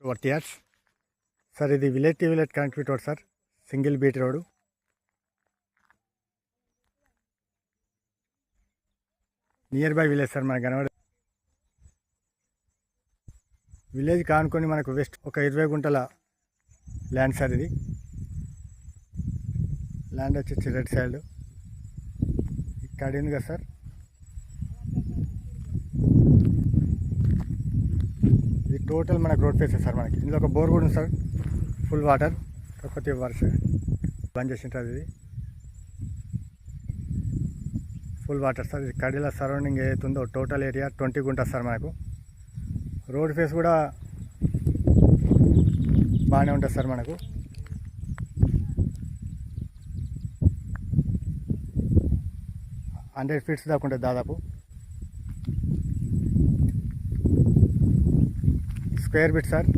40 years. Sir ఇది village to village connectivity road sir, single BT road. Near by village sir, మనకు కనబడే village కానుకొని మనకు west ఒక 20 గుంటల ల్యాండ్ సార్. ఇది ల్యాండ్ వచ్చేసి రెడ్ సైడ్ ఇక్కడ ఉంది కదా సార్. ఇది టోటల్ మనకు రోడ్ ఫేస్ సార్. మనకి ఇందులో ఒక బోర్ కూడా ఉంది సార్, ఫుల్ వాటర్. కాకపోతే వర్ష బంద్ చేసింటారు. ఇది ఫుల్ వాటర్ సార్. ఇది కడిల సరౌండింగ్ ఏదైతుందో టోటల్ ఏరియా 20 గుంటలు సార్. మనకు రోడ్ ఫేస్ కూడా బాగానే ఉంటుంది సార్. మనకు 100 ఫీట్స్ దాకా ఉంటుంది దాదాపు. Square feet sir.